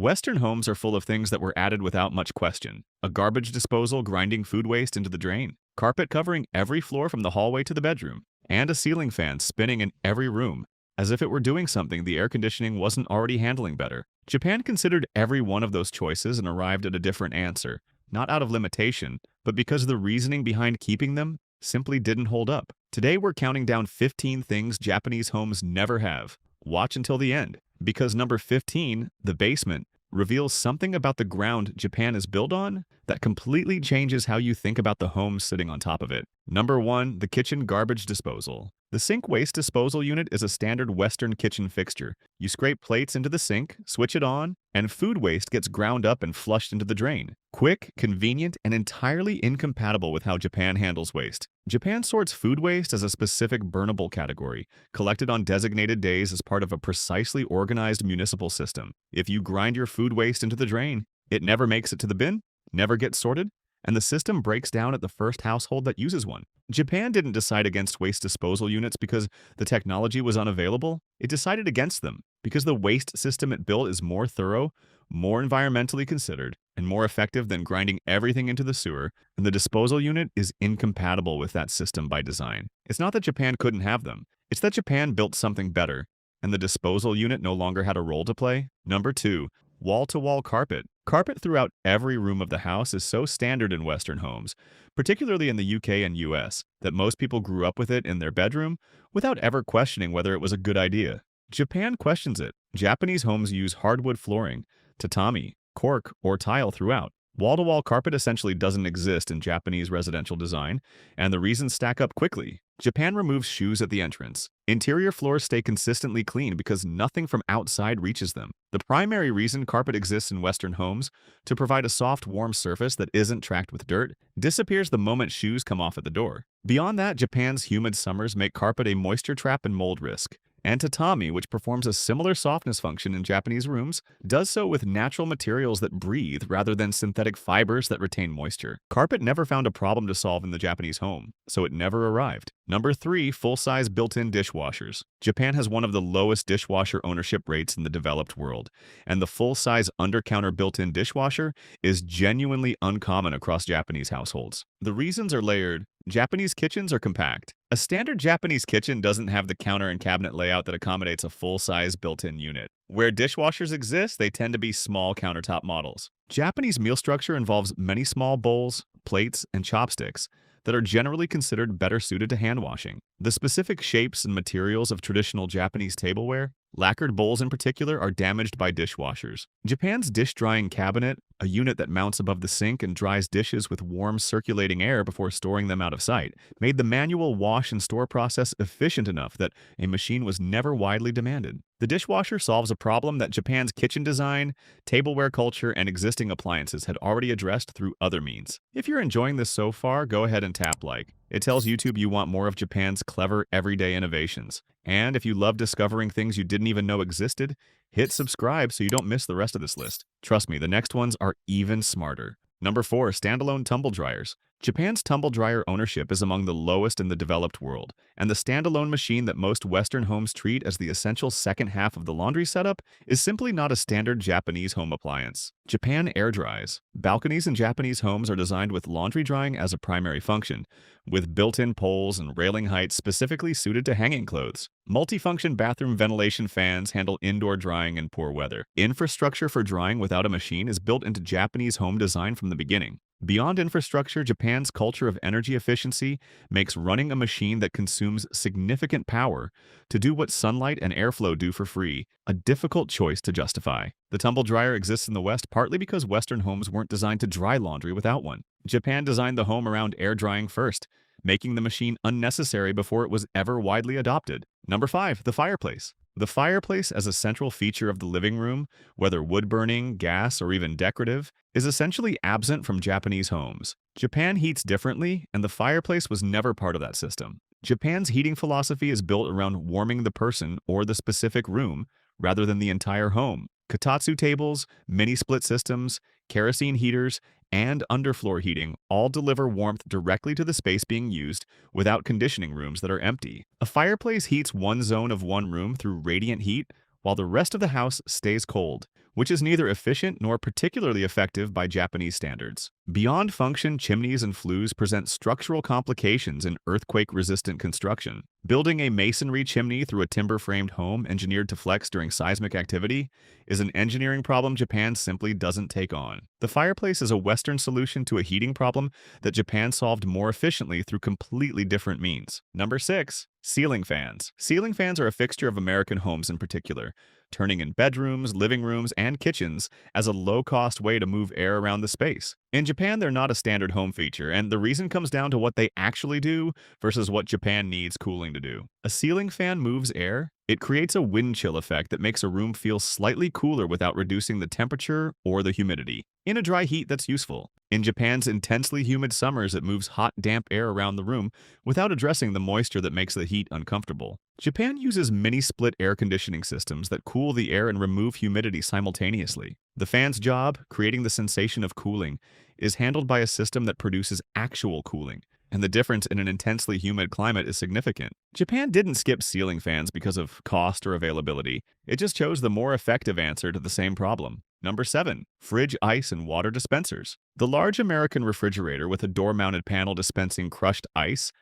Western homes are full of things that were added without much question. A garbage disposal grinding food waste into the drain, carpet covering every floor from the hallway to the bedroom, and a ceiling fan spinning in every room, as if it were doing something the air conditioning wasn't already handling better. Japan considered every one of those choices and arrived at a different answer, not out of limitation, but because the reasoning behind keeping them simply didn't hold up. Today we're counting down 15 things Japanese homes never have. Watch until the end, because number 15, the basement, reveals something about the ground Japan is built on that completely changes how you think about the home sitting on top of it. Number 1, the kitchen garbage disposal. The sink waste disposal unit is a standard Western kitchen fixture. You scrape plates into the sink, switch it on, and food waste gets ground up and flushed into the drain. Quick, convenient, and entirely incompatible with how Japan handles waste. Japan sorts food waste as a specific burnable category, collected on designated days as part of a precisely organized municipal system. If you grind your food waste into the drain, it never makes it to the bin, never gets sorted, and the system breaks down at the first household that uses one. Japan didn't decide against waste disposal units because the technology was unavailable. It decided against them because the waste system it built is more thorough, more environmentally considered, and more effective than grinding everything into the sewer, and the disposal unit is incompatible with that system by design. It's not that Japan couldn't have them. It's that Japan built something better, and the disposal unit no longer had a role to play. Number 2, wall-to-wall carpet. Carpet throughout every room of the house is so standard in Western homes, particularly in the UK and US, that most people grew up with it in their bedroom without ever questioning whether it was a good idea. Japan questions it. Japanese homes use hardwood flooring, tatami, cork, or tile throughout. Wall-to-wall carpet essentially doesn't exist in Japanese residential design, and the reasons stack up quickly. Japan removes shoes at the entrance. Interior floors stay consistently clean because nothing from outside reaches them. The primary reason carpet exists in Western homes, to provide a soft, warm surface that isn't tracked with dirt, disappears the moment shoes come off at the door. Beyond that, Japan's humid summers make carpet a moisture trap and mold risk. And tatami, which performs a similar softness function in Japanese rooms, does so with natural materials that breathe rather than synthetic fibers that retain moisture. Carpet never found a problem to solve in the Japanese home, so it never arrived. Number 3, full-size built-in dishwashers. Japan has one of the lowest dishwasher ownership rates in the developed world, and the full-size under-counter built-in dishwasher is genuinely uncommon across Japanese households. The reasons are layered. Japanese kitchens are compact. A standard Japanese kitchen doesn't have the counter and cabinet layout that accommodates a full-size built-in unit. Where dishwashers exist, they tend to be small countertop models. Japanese meal structure involves many small bowls, plates, and chopsticks that are generally considered better suited to hand washing. The specific shapes and materials of traditional Japanese tableware, lacquered bowls in particular, are damaged by dishwashers. Japan's dish drying cabinet, a unit that mounts above the sink and dries dishes with warm circulating air before storing them out of sight, made the manual wash and store process efficient enough that a machine was never widely demanded. The dishwasher solves a problem that Japan's kitchen design, tableware culture, and existing appliances had already addressed through other means. If you're enjoying this so far, go ahead and tap like. It tells YouTube you want more of Japan's clever, everyday innovations. And if you love discovering things you didn't even know existed, hit subscribe so you don't miss the rest of this list. Trust me, the next ones are even smarter. Number 4, standalone tumble dryers. Japan's tumble dryer ownership is among the lowest in the developed world, and the standalone machine that most Western homes treat as the essential second half of the laundry setup is simply not a standard Japanese home appliance. Japan air dries. Balconies in Japanese homes are designed with laundry drying as a primary function, with built-in poles and railing heights specifically suited to hanging clothes. Multifunction bathroom ventilation fans handle indoor drying in poor weather. Infrastructure for drying without a machine is built into Japanese home design from the beginning. Beyond infrastructure, Japan's culture of energy efficiency makes running a machine that consumes significant power to do what sunlight and airflow do for free a difficult choice to justify. The tumble dryer exists in the West partly because Western homes weren't designed to dry laundry without one. Japan designed the home around air drying first, making the machine unnecessary before it was ever widely adopted. Number 5, the fireplace. The fireplace as a central feature of the living room, whether wood-burning, gas, or even decorative, is essentially absent from Japanese homes. Japan heats differently, and the fireplace was never part of that system. Japan's heating philosophy is built around warming the person or the specific room, rather than the entire home. Kotatsu tables, mini-split systems, kerosene heaters, and underfloor heating all deliver warmth directly to the space being used without conditioning rooms that are empty. A fireplace heats one zone of one room through radiant heat, while the rest of the house stays cold, which is neither efficient nor particularly effective by Japanese standards. Beyond function, chimneys and flues present structural complications in earthquake-resistant construction. Building a masonry chimney through a timber-framed home engineered to flex during seismic activity is an engineering problem Japan simply doesn't take on. The fireplace is a Western solution to a heating problem that Japan solved more efficiently through completely different means. Number 6. Ceiling fans. Ceiling fans are a fixture of American homes in particular, turning in bedrooms, living rooms, and kitchens as a low-cost way to move air around the space. In Japan, they're not a standard home feature, and the reason comes down to what they actually do versus what Japan needs cooling to do. A ceiling fan moves air. It creates a wind chill effect that makes a room feel slightly cooler without reducing the temperature or the humidity. In a dry heat, that's useful. In Japan's intensely humid summers, it moves hot, damp air around the room without addressing the moisture that makes the heat uncomfortable. Japan uses mini-split air conditioning systems that cool the air and remove humidity simultaneously. The fan's job, creating the sensation of cooling, is handled by a system that produces actual cooling, and the difference in an intensely humid climate is significant. Japan didn't skip ceiling fans because of cost or availability. It just chose the more effective answer to the same problem. Number 7. Fridge, ice, and water dispensers. The large American refrigerator with a door-mounted panel dispensing crushed ice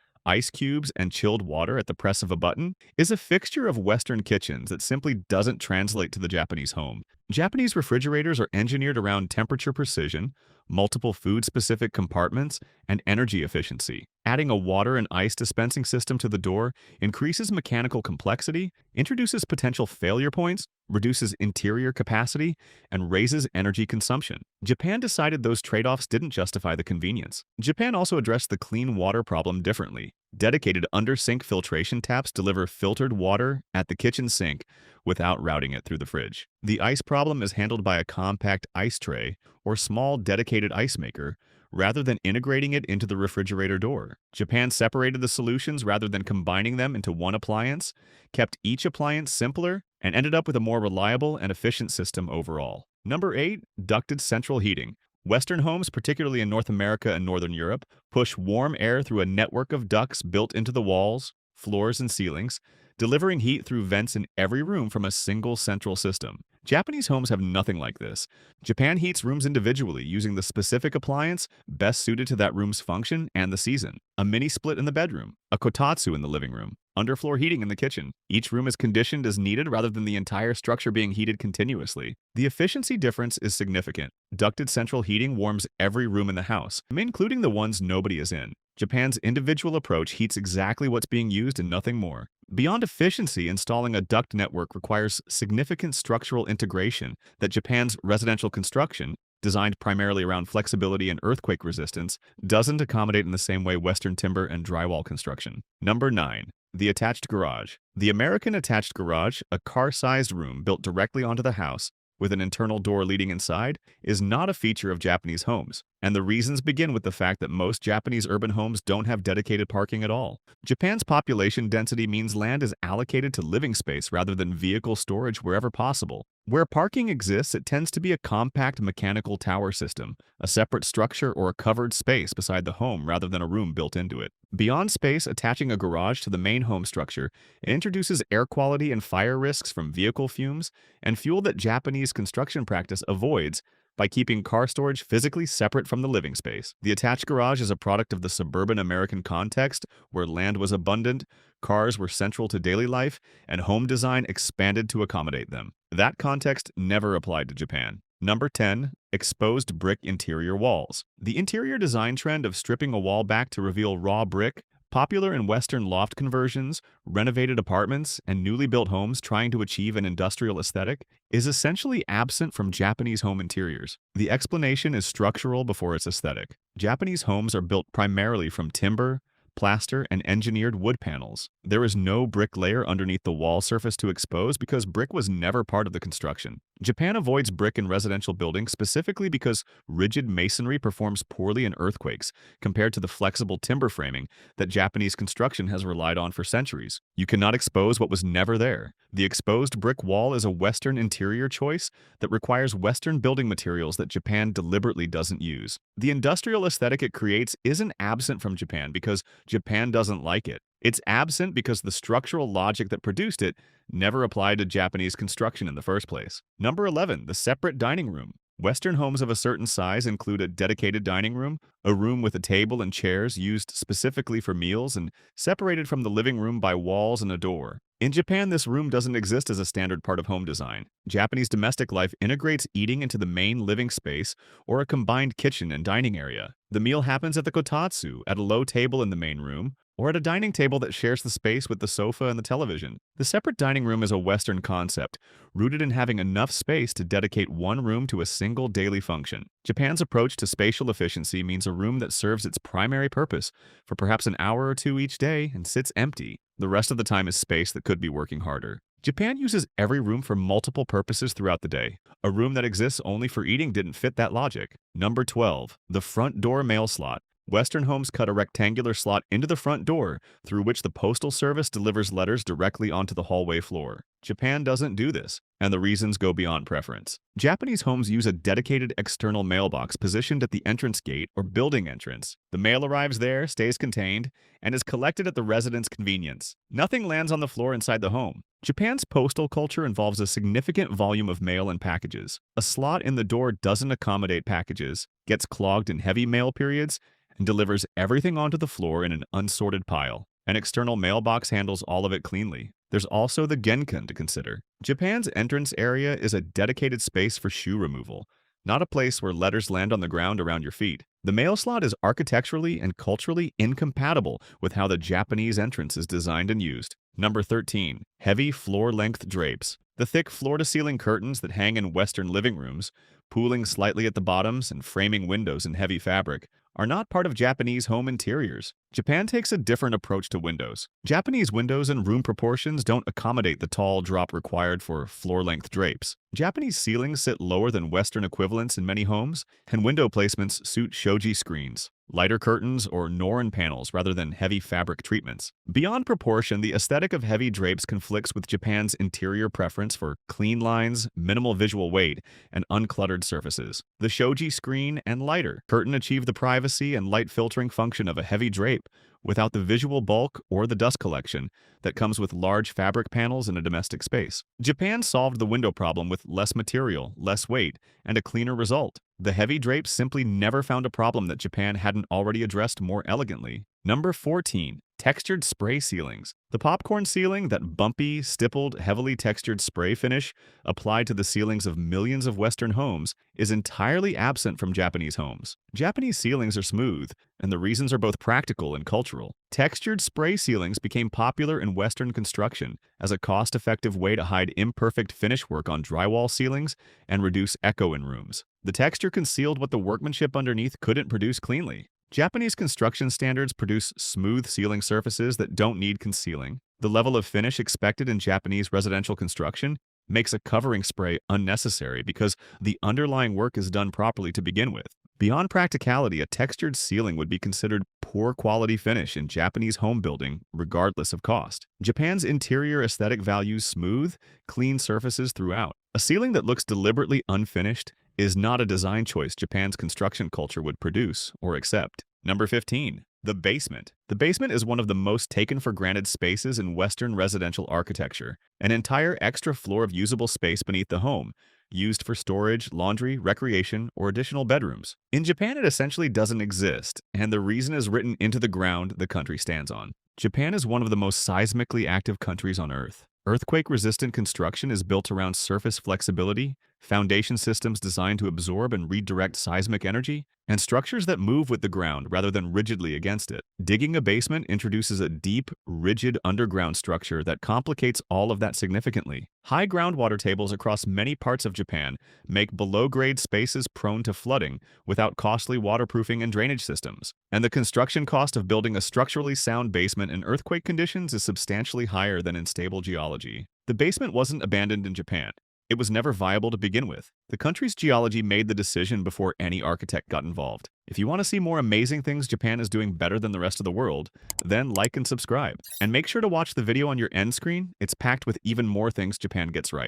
cubes, and chilled water at the press of a button is a fixture of Western kitchens that simply doesn't translate to the Japanese home. Japanese refrigerators are engineered around temperature precision, multiple food-specific compartments, and energy efficiency. Adding a water and ice dispensing system to the door increases mechanical complexity, introduces potential failure points, reduces interior capacity, and raises energy consumption. Japan decided those trade-offs didn't justify the convenience. Japan also addressed the clean water problem differently. Dedicated under-sink filtration taps deliver filtered water at the kitchen sink without routing it through the fridge. The ice problem is handled by a compact ice tray or small dedicated ice maker, rather than integrating it into the refrigerator door. Japan separated the solutions rather than combining them into one appliance, kept each appliance simpler, and ended up with a more reliable and efficient system overall. Number 8. Ducted central heating. Western homes, particularly in North America and Northern Europe, push warm air through a network of ducts built into the walls, floors, and ceilings, delivering heat through vents in every room from a single central system. Japanese homes have nothing like this. Japan heats rooms individually using the specific appliance best suited to that room's function and the season. A mini split in the bedroom, a kotatsu in the living room, underfloor heating in the kitchen. Each room is conditioned as needed rather than the entire structure being heated continuously. The efficiency difference is significant. Ducted central heating warms every room in the house, including the ones nobody is in. Japan's individual approach heats exactly what's being used and nothing more. Beyond efficiency, installing a duct network requires significant structural integration that Japan's residential construction, designed primarily around flexibility and earthquake resistance, doesn't accommodate in the same way Western timber and drywall construction. Number 9. The attached garage. The American attached garage, a car-sized room built directly onto the house, with an internal door leading inside, is not a feature of Japanese homes, and the reasons begin with the fact that most Japanese urban homes don't have dedicated parking at all. Japan's population density means land is allocated to living space rather than vehicle storage wherever possible. Where parking exists, it tends to be a compact mechanical tower system, a separate structure or a covered space beside the home rather than a room built into it. Beyond space, attaching a garage to the main home structure introduces air quality and fire risks from vehicle fumes and fuel that Japanese construction practice avoids by keeping car storage physically separate from the living space. The attached garage is a product of the suburban American context where land was abundant, cars were central to daily life, and home design expanded to accommodate them. That context never applied to Japan. Number 10. Exposed brick interior walls. The interior design trend of stripping a wall back to reveal raw brick, popular in Western loft conversions, renovated apartments, and newly built homes trying to achieve an industrial aesthetic, is essentially absent from Japanese home interiors. The explanation is structural before it's aesthetic. Japanese homes are built primarily from timber, plaster, and engineered wood panels. There is no brick layer underneath the wall surface to expose because brick was never part of the construction. Japan avoids brick in residential buildings specifically because rigid masonry performs poorly in earthquakes compared to the flexible timber framing that Japanese construction has relied on for centuries. You cannot expose what was never there. The exposed brick wall is a Western interior choice that requires Western building materials that Japan deliberately doesn't use. The industrial aesthetic it creates isn't absent from Japan because Japan doesn't like it. It's absent because the structural logic that produced it never applied to Japanese construction in the first place. Number 11, the separate dining room. Western homes of a certain size include a dedicated dining room, a room with a table and chairs used specifically for meals and separated from the living room by walls and a door. In Japan, this room doesn't exist as a standard part of home design. Japanese domestic life integrates eating into the main living space or a combined kitchen and dining area. The meal happens at the kotatsu, at a low table in the main room, or at a dining table that shares the space with the sofa and the television. The separate dining room is a Western concept, rooted in having enough space to dedicate one room to a single daily function. Japan's approach to spatial efficiency means a room that serves its primary purpose for perhaps an hour or two each day and sits empty. The rest of the time is space that could be working harder. Japan uses every room for multiple purposes throughout the day. A room that exists only for eating didn't fit that logic. Number 12, the front door mail slot. Western homes cut a rectangular slot into the front door through which the postal service delivers letters directly onto the hallway floor. Japan doesn't do this, and the reasons go beyond preference. Japanese homes use a dedicated external mailbox positioned at the entrance gate or building entrance. The mail arrives there, stays contained, and is collected at the resident's convenience. Nothing lands on the floor inside the home. Japan's postal culture involves a significant volume of mail and packages. A slot in the door doesn't accommodate packages, gets clogged in heavy mail periods, and delivers everything onto the floor in an unsorted pile. An external mailbox handles all of it cleanly. There's also the genkan to consider. Japan's entrance area is a dedicated space for shoe removal, not a place where letters land on the ground around your feet. The mail slot is architecturally and culturally incompatible with how the Japanese entrance is designed and used. Number 13, heavy floor-length drapes. The thick floor-to-ceiling curtains that hang in Western living rooms, pooling slightly at the bottoms and framing windows in heavy fabric, are not part of Japanese home interiors. Japan takes a different approach to windows. Japanese windows and room proportions don't accommodate the tall drop required for floor-length drapes. Japanese ceilings sit lower than Western equivalents in many homes, and window placements suit shoji screens, lighter curtains, or norin panels rather than heavy fabric treatments. Beyond proportion, the aesthetic of heavy drapes conflicts with Japan's interior preference for clean lines, minimal visual weight, and uncluttered surfaces. The shoji screen and lighter curtain achieve the privacy and light filtering function of a heavy drape without the visual bulk or the dust collection that comes with large fabric panels in a domestic space. Japan solved the window problem with less material, less weight, and a cleaner result. The heavy drapes simply never found a problem that Japan hadn't already addressed more elegantly. Number 14. Textured spray ceilings. The popcorn ceiling, that bumpy, stippled, heavily textured spray finish applied to the ceilings of millions of Western homes, is entirely absent from Japanese homes. Japanese ceilings are smooth, and the reasons are both practical and cultural. Textured spray ceilings became popular in Western construction as a cost-effective way to hide imperfect finish work on drywall ceilings and reduce echo in rooms. The texture concealed what the workmanship underneath couldn't produce cleanly. Japanese construction standards produce smooth ceiling surfaces that don't need concealing. The level of finish expected in Japanese residential construction makes a covering spray unnecessary because the underlying work is done properly to begin with. Beyond practicality, a textured ceiling would be considered poor quality finish in Japanese home building, regardless of cost. Japan's interior aesthetic values smooth, clean surfaces throughout. A ceiling that looks deliberately unfinished is not a design choice Japan's construction culture would produce or accept. Number 15. The basement. The basement is one of the most taken-for-granted spaces in Western residential architecture, an entire extra floor of usable space beneath the home, used for storage, laundry, recreation, or additional bedrooms. In Japan, it essentially doesn't exist, and the reason is written into the ground the country stands on. Japan is one of the most seismically active countries on Earth. Earthquake-resistant construction is built around surface flexibility, foundation systems designed to absorb and redirect seismic energy, and structures that move with the ground rather than rigidly against it. Digging a basement introduces a deep, rigid underground structure that complicates all of that significantly. High groundwater tables across many parts of Japan make below-grade spaces prone to flooding without costly waterproofing and drainage systems. And the construction cost of building a structurally sound basement in earthquake conditions is substantially higher than in stable geology. The basement wasn't abandoned in Japan. It was never viable to begin with. The country's geology made the decision before any architect got involved. If you want to see more amazing things Japan is doing better than the rest of the world, then like and subscribe. And make sure to watch the video on your end screen. It's packed with even more things Japan gets right.